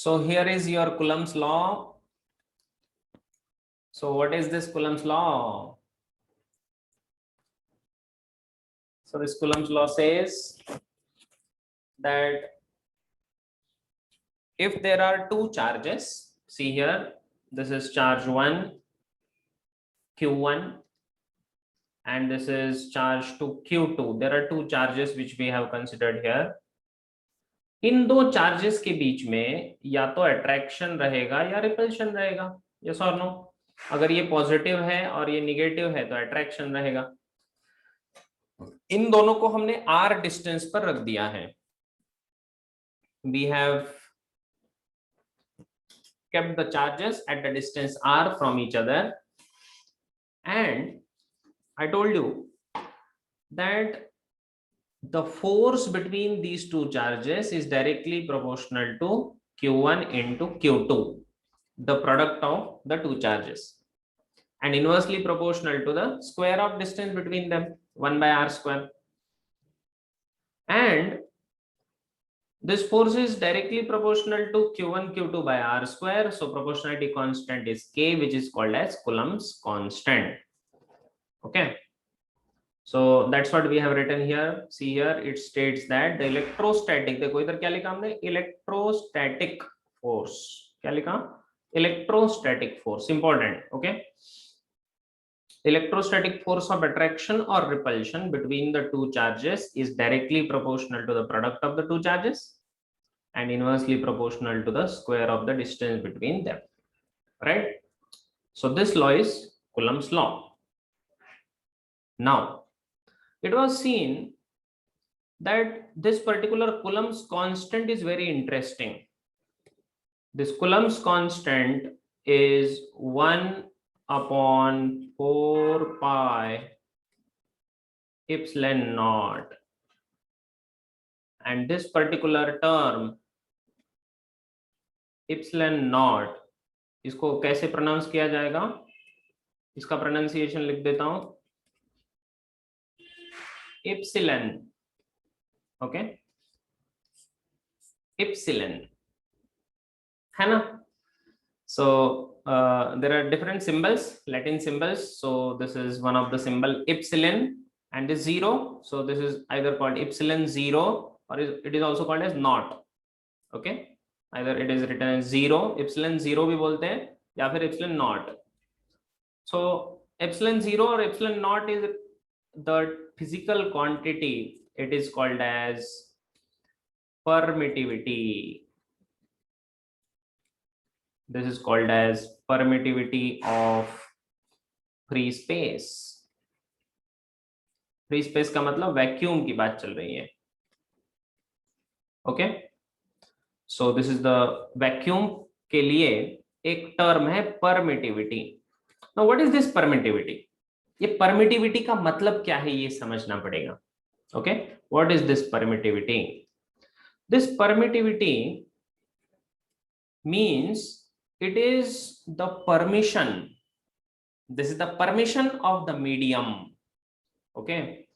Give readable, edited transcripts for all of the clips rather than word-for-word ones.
So here is your Coulomb's law. So what is this Coulomb's law? So this Coulomb's law says that if there are two charges, see here, this is charge 1, Q1, and this is charge 2, Q2. There are two charges which we have considered here. इन दो charges के बीच में या तो attraction रहेगा या repulsion रहेगा, yes और no? अगर ये पॉजिटिव है और ये निगेटिव है तो अट्रैक्शन रहेगा। इन दोनों को हमने r डिस्टेंस पर रख दिया है। We have kept the charges at the distance r from each other, and I told you that the force between these two charges is directly proportional to Q1 into Q2, the product of the two charges, and inversely proportional to the square of distance between them, 1 by r square. And this force is directly proportional to Q1 Q2 by r square, so proportionality constant is K, which is called as Coulomb's constant. Okay, so that's what we have written here. See here, it states that the electrostatic, देखो इधर क्या लिखा हमने, electrostatic force, क्या लिखा, electrostatic force, important. Okay, electrostatic force of attraction or repulsion between the two charges is directly proportional to the product of the two charges and inversely proportional to the square of the distance between them, right? So this law is Coulomb's law. Now it was seen that this particular Coulomb's constant is very interesting. This Coulomb's constant is 1 upon 4 pi epsilon naught, and this particular term epsilon naught, इसको कैसे pronounce किया जाएगा, इसका pronunciation लिख देता हूं, epsilon. Okay, epsilon है ना? So there are different symbols, Latin symbols. So this is one of the symbol epsilon, and this 0. So this is either called epsilon 0 or it is also called as naught. Okay, either it is written as 0, epsilon 0 भी बोलते हैं, या फिर epsilon naught. So epsilon 0 or epsilon naught is the physical quantity. It is called as permittivity. This is called as permittivity of free space. Free space का मतलब vacuum की बात चल रही है. Okay, so this is the vacuum के लिए एक टर्म है permittivity. Now what is this permittivity? ये permittivity का मतलब क्या है ये समझना पड़ेगा. Okay, what is this permittivity? This permittivity means it is the permission. This is the permission of the medium. Okay,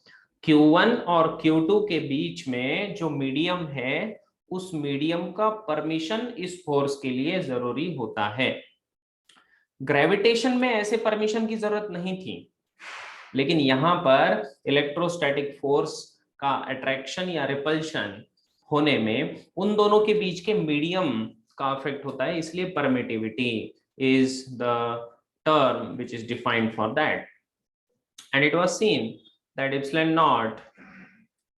Q1 और Q2 के बीच में जो मीडियम है, उस मीडियम का परमिशन इस फोर्स के लिए जरूरी होता है. ग्रेविटेशन में ऐसे परमिशन की जरूरत नहीं थी, लेकिन यहां पर इलेक्ट्रोस्टैटिक फोर्स का अट्रैक्शन या रिपल्शन होने में उन दोनों के बीच के मीडियम का इफेक्ट होता है, इसलिए permittivity is the term which is defined for that. And it was seen that epsilon naught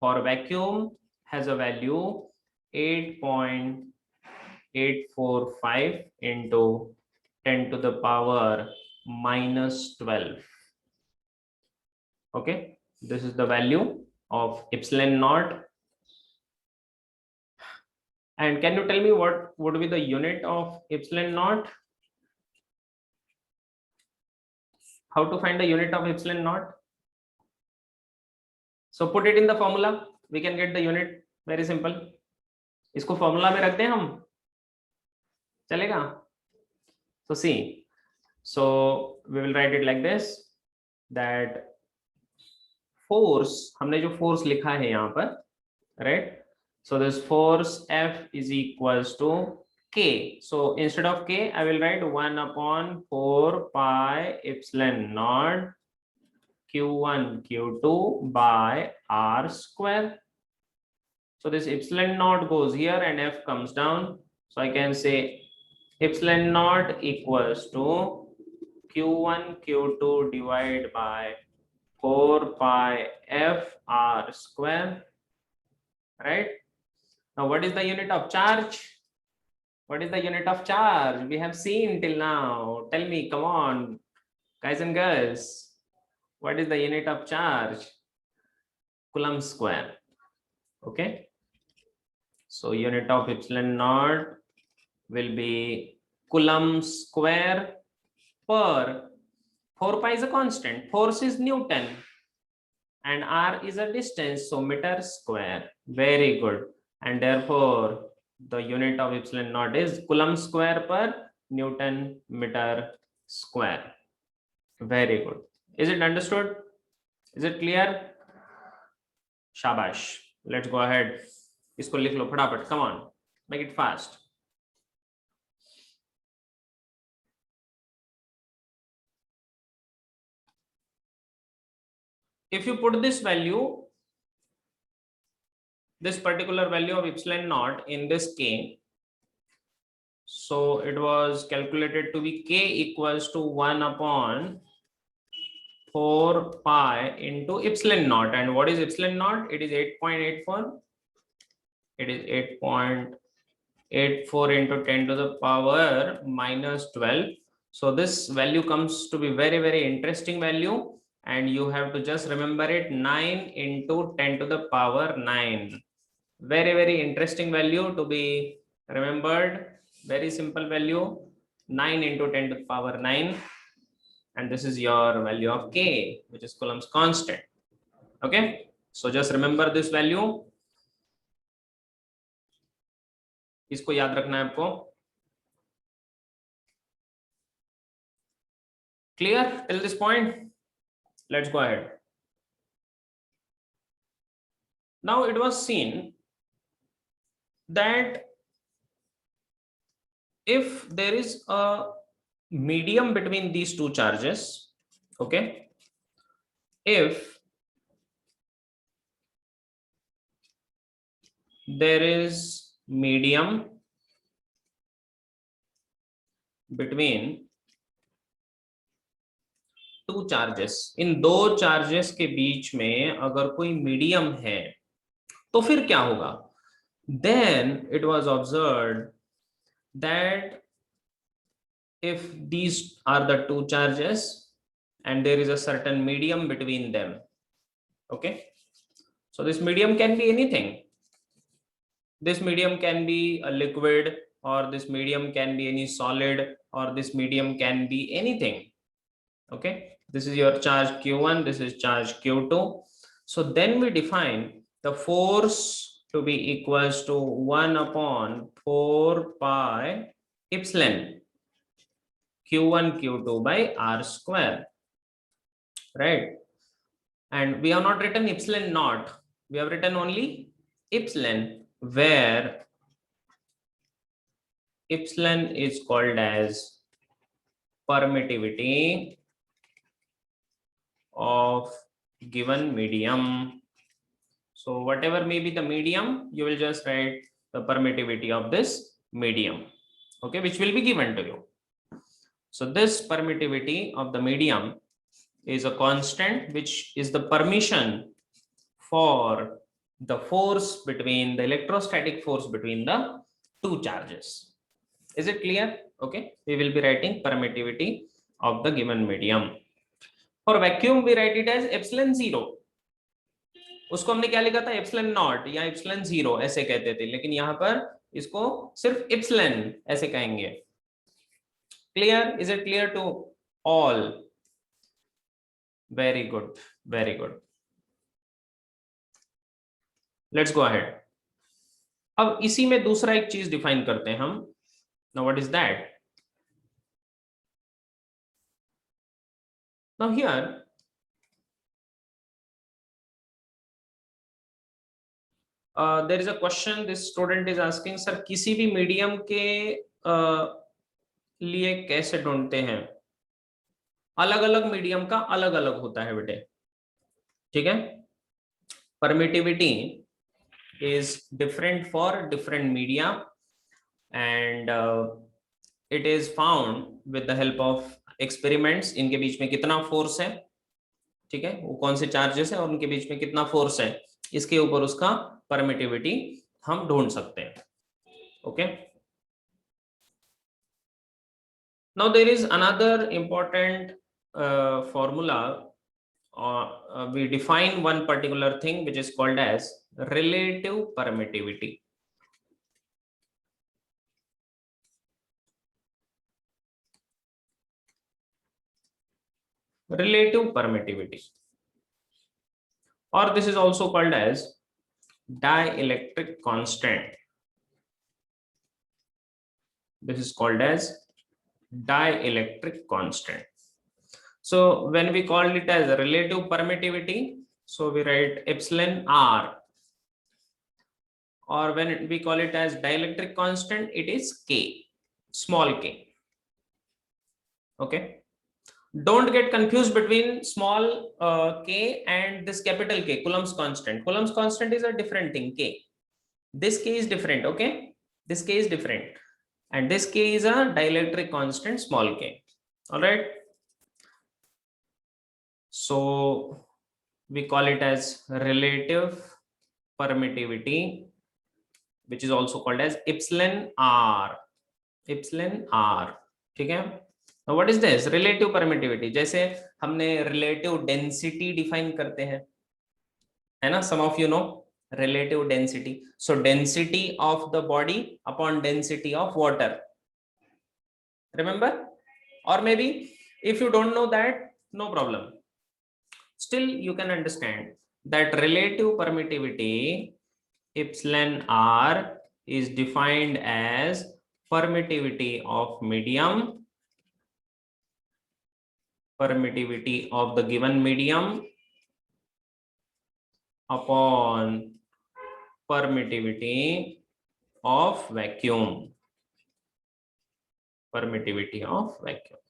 for vacuum has a value 8.845 into 10 to the power minus 12. Okay, this is the value of epsilon naught. And can you tell me what would be the unit of epsilon naught? How to find the unit of epsilon naught? So put it in the formula, we can get the unit. Very simple. इसको formula में रख दें हम, चलेगा? So see, so we will write it like this, that force, हमने जो force लिखा है यहाँ पर, right? So this force F is equals to k. So instead of k, I will write 1 upon 4 pi epsilon naught q1 q2 by r square. So this epsilon naught goes here and f comes down. So I can say epsilon naught equals to q1 q2 divided by 4 pi f r square, right? Now what is the unit of charge? What is the unit of charge? We have seen till now. Tell me, come on, guys and girls. What is the unit of charge? Coulomb square. Okay. So unit of epsilon naught will be Coulomb square per 4 pi is a constant, force is Newton, and r is a distance, so meter square. Very good. And therefore the unit of epsilon naught is Coulomb square per Newton meter square. Very good. Is it understood? Is it clear? Shabash. Let's go ahead. इसको लिख लो फटाफट. Come on, make it fast. If you put this value, this particular value of epsilon naught in this k, so it was calculated to be k equals to 1 upon 4 pi into epsilon naught. And what is epsilon naught? It is 8.84. It is 8.84 into 10 to the power minus 12. So this value comes to be very, very interesting value. And you have to just remember it, 9 into 10 to the power 9. Very, very interesting value to be remembered. Very simple value, 9 into 10 to the power 9. And this is your value of k, which is Coulomb's constant. Okay, so just remember this value. इसको याद रखना है आपको. Clear till this point? Let's go ahead. Now it was seen that if there is a medium between these two charges, okay, if there is medium between two charges, इन दो charges के बीच में अगर कोई medium है तो फिर क्या होगा? Then it was observed that if these are the two charges and there is a certain medium between them, okay, so this medium can be anything. This medium can be a liquid, or this medium can be any solid, or this medium can be anything. Okay, this is your charge q1, this is charge q2. So then we define the force to be equals to 1 upon 4 pi epsilon q1 q2 by r square, right? And we have not written epsilon naught, we have written only epsilon, where epsilon is called as permittivity of given medium. So whatever may be the medium, you will just write the permittivity of this medium, okay, which will be given to you. So this permittivity of the medium is a constant, which is the permission for the force between the electrostatic force between the two charges. Is it clear? Okay, we will be writing permittivity of the given medium. For vacuum we write it as epsilon 0. उसको हमने क्या लिखा था? Epsilon not या epsilon 0 ऐसे कहते थे, लेकिन यहाँ पर इसको सिर्फ एप्सिलॉन ऐसे कहेंगे. Clear? Is it clear to all? Very good, very good. Let's go ahead. अब इसी में दूसरा एक चीज डिफाइन करते हैं हम. Now what is that? Now here there is a question this student is asking, sir, किसी भी मीडियम के लिए कैसे ढूंढते हैं? अलग अलग मीडियम का अलग अलग होता है बेटे, ठीक है। Permittivity is different for different media and it is found with the help of experiments. इनके बीच में कितना फोर्स है, ठीक है, वो कौन से चार्जेस है और उनके बीच में कितना फोर्स है, इसके ऊपर उसका परमिटिविटी हम ढूंढ सकते हैं। Okay, now there is another important formula. We define one particular thing which is called as relative permittivity. Relative permittivity, or this is also called as dielectric constant. This is called as dielectric constant. So when we call it as relative permittivity, so we write epsilon r, or when we call it as dielectric constant, it is k, small k. Okay, don't get confused between small k and this capital K, Coulomb's constant. Coulomb's constant is a different thing, k. This k is different, okay? This k is different, and this k is a dielectric constant, small k. All right. So we call it as relative permittivity, which is also called as epsilon r. Epsilon r, ठीक है। Now what is this relative permittivity? जैसे हमने relative density define करते हैं, है ना, some of you know relative density. So density of the body upon density of water, remember? Or maybe if you don't know that, no problem, still you can understand that relative permittivity epsilon r is defined as permittivity of medium, permittivity of the given medium upon permittivity of vacuum, permittivity of vacuum.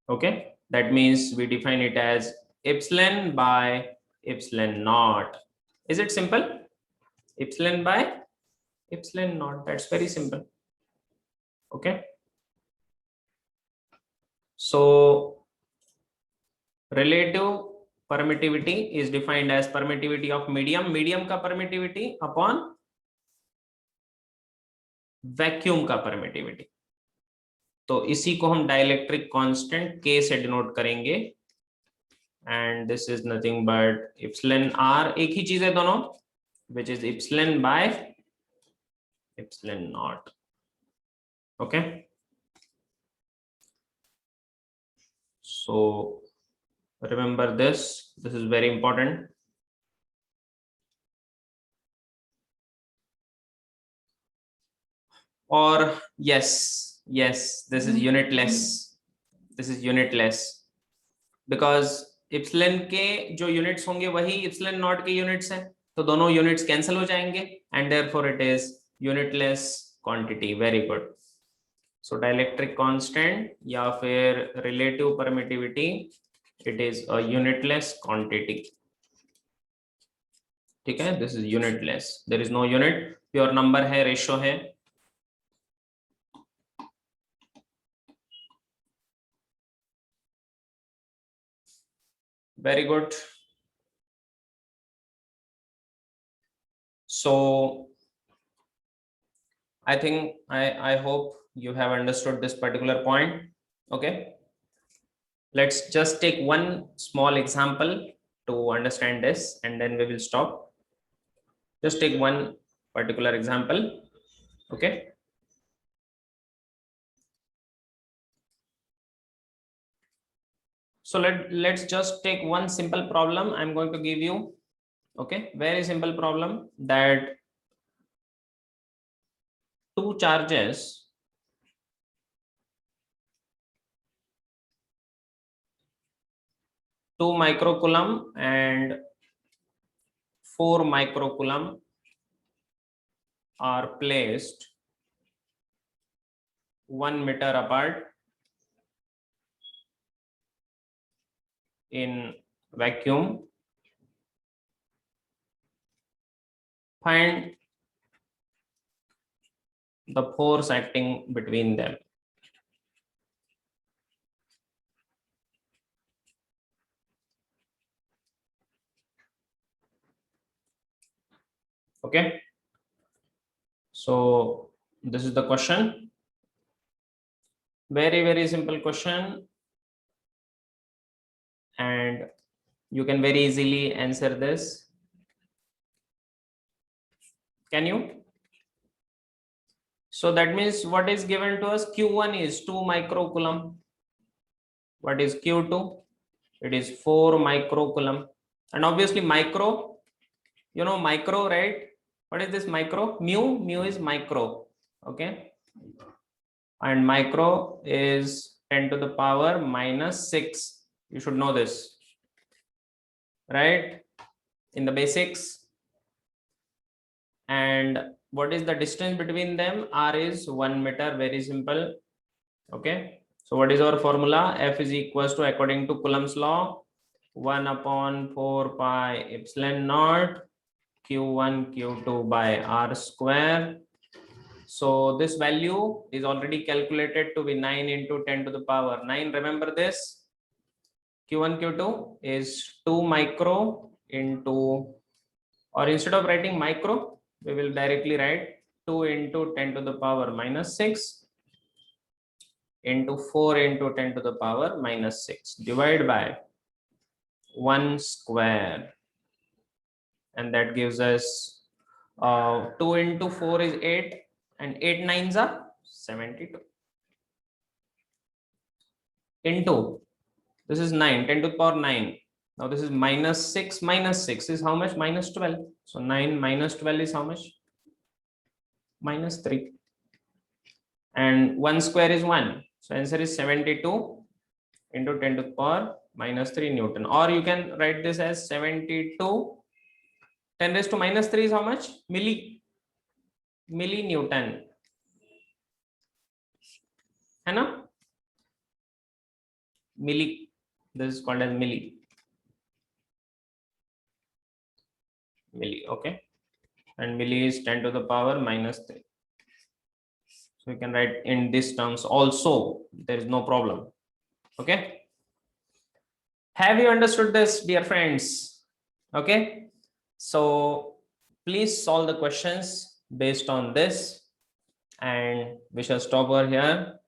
Okay, that means we define it as epsilon by epsilon naught. Is it simple? Epsilon by epsilon naught, that's very simple. Okay, so relative permittivity is defined as permittivity of medium, medium का permittivity upon vacuum का permittivity. तो इसी को हम dielectric constant K से denote करेंगे, and this is nothing but epsilon r, एक ही चीज है दोनों, which is epsilon by epsilon naught. Okay, so remember this is very important. Or yes, this is unitless, this is unitless because epsilon के जो units होंगे वही epsilon naught के units हैं, तो दोनों यूनिट्स कैंसिल हो जाएंगे and therefore it is unitless quantity. Very good. So dielectric constant या फिर relative permittivity, it is a unitless quantity. ठीक है, this is unitless, there is no unit, pure number है, ratio है. Very good. So I think I hope you have understood this particular point. Okay, let's just take one small example to understand this and then we will stop. Just take one particular example. Okay, so let's just take one simple problem I'm going to give you. Okay, very simple problem, that two charges two microcoulomb and 4 microcoulomb are placed 1 meter apart in vacuum, find the force acting between them. Okay, so this is the question. Very simple question, and you can very easily answer this. Can you? So that means what is given to us? Q1 is 2 microcoulomb. What is Q2? It is 4 microcoulomb. And obviously micro, you know micro, right? What is this micro? Mu is micro. Okay. And micro is 10 to the power minus 6. You should know this, right? In the basics. And what is the distance between them? R is 1 meter. Very simple. Okay. So what is our formula? F is equals to, according to Coulomb's law, 1 upon 4 pi epsilon naught Q1 Q2 by R square. So this value is already calculated to be 9 into 10 to the power 9. Remember this. Q1 Q2 is 2 micro into, or instead of writing micro, we will directly write 2 into 10 to the power minus 6 into 4 into 10 to the power minus 6 divided by 1 square, and that gives us 2 into 4 is 8, and 8 nines are 72 into, this is 9, 10 to the power 9. Now this is minus 6 is how much? Minus 12. So 9 minus 12 is how much? Minus 3. And 1 square is 1. So answer is 72 into 10 to the power minus 3 Newton. Or you can write this as 72. 10 raised to minus 3 is how much? Milli-Newton. है ना? Milli. This is called as milli. Okay. And milli is 10 to the power minus 3. So you can write in these terms also. There is no problem. Okay. Have you understood this, dear friends? Okay. So please solve the questions based on this, and we shall stop over here.